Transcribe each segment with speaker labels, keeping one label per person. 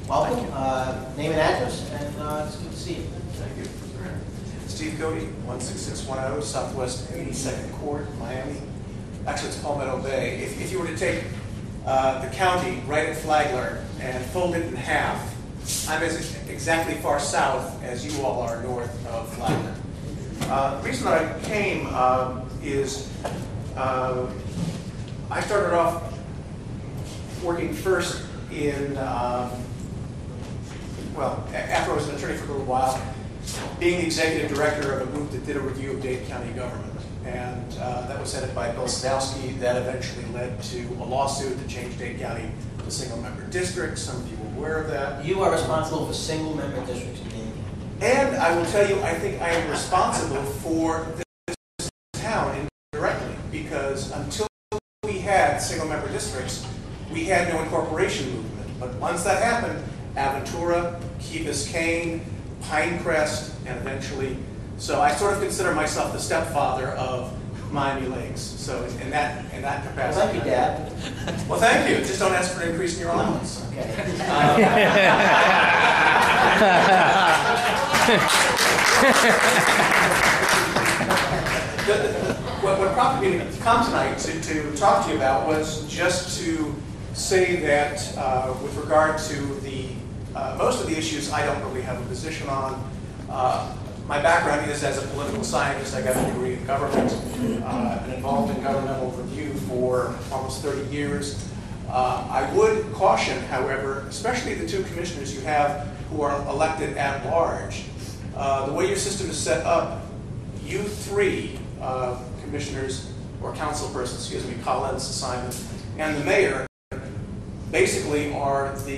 Speaker 1: Welcome. Name and address, and it's good to see you.
Speaker 2: Thank you. Steve Cody, 16610 Southwest 82nd Court, Miami. Actually, it's Palmetto Bay. If you were to take the county right at Flagler and fold it in half, I'm exactly far south as you all are north of Flagler. The reason that I came is I started off working first in, well, after I was an attorney for a little while, being the executive director of a group that did a review of Dade County government. And that was headed by Bill Sadowski. That eventually led to a lawsuit that changed Dade County to single-member districts. Some of you are aware of that.
Speaker 1: You are responsible for single-member districts in Dade County.
Speaker 2: And I will tell you, I think I am responsible for this town indirectly, because until we had single-member districts, we had no incorporation movement. But once that happened, Aventura, Key Biscayne, Pinecrest, and eventually, so I sort of consider myself the stepfather of Miami Lakes. So in that capacity.
Speaker 1: Well, thank you, Dad.
Speaker 2: Well, thank you. Just don't ask for an increase in your allowance.
Speaker 1: Okay.
Speaker 2: What prompted me to come tonight to talk to you about was just to say that with regard to the most of the issues I don't really have a position on. My background is as a political scientist. I got a degree in government. I've been involved in governmental review for almost 30 years. I would caution, however, especially the two commissioners you have who are elected at large, the way your system is set up, you three commissioners, or council persons, excuse me, Collins, Simon, and the mayor, basically are the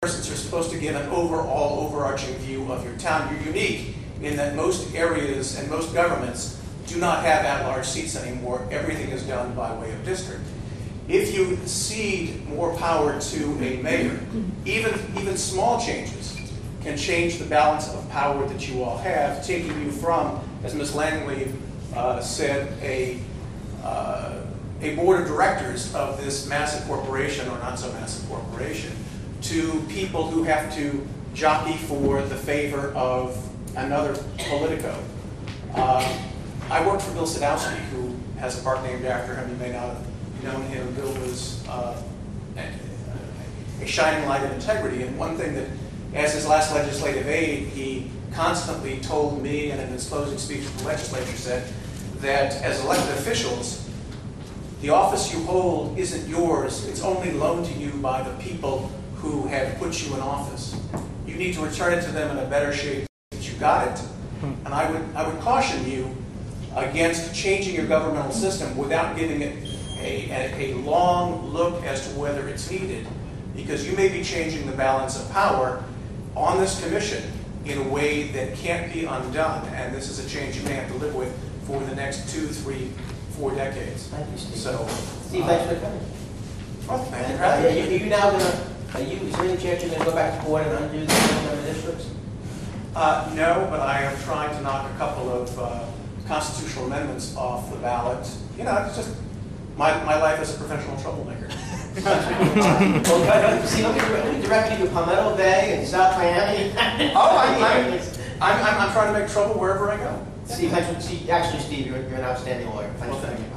Speaker 2: persons who are supposed to give an overall, overarching view of your town. You're unique in that most areas and most governments do not have at-large seats anymore. Everything is done by way of district. If you cede more power to a mayor, even small changes can change the balance of power that you all have, taking you from, as Ms. Langley said, a board of directors of this massive corporation, or not so massive corporation, to people who have to jockey for the favor of another politico. I worked for Bill Sadowski, who has a park named after him. You may not have known him. Bill was a shining light of integrity, and one thing that, as his last legislative aide, he constantly told me, and in his closing speech at the legislature said, that as elected officials, the office you hold isn't yours. It's only loaned to you by the people who have put you in office. You need to return it to them in a better shape that you got it. And I would caution you against changing your governmental system without giving it a long look as to whether it's needed, because you may be changing the balance of power on this commission in a way that can't be undone, and this is a change you may have to live with for the next 2, 3, 4 decades.
Speaker 1: Thank you, Steve.
Speaker 2: So,
Speaker 1: Steve, thanks for coming.
Speaker 2: Well, thank you for having me.
Speaker 1: Are you now going to, is there any chance you're going to go back to court and undo the single-member districts?
Speaker 2: No, but I am trying to knock a couple of constitutional amendments off the ballot. You know, it's just my life as a professional troublemaker.
Speaker 1: Well, see, let me direct you to Palmetto Bay and South Miami.
Speaker 2: Oh, I'm trying to make trouble wherever I go.
Speaker 1: Steve, actually, Steve, you're an outstanding lawyer. Thanks
Speaker 2: Well,
Speaker 1: for
Speaker 2: thank
Speaker 1: coming.
Speaker 2: you.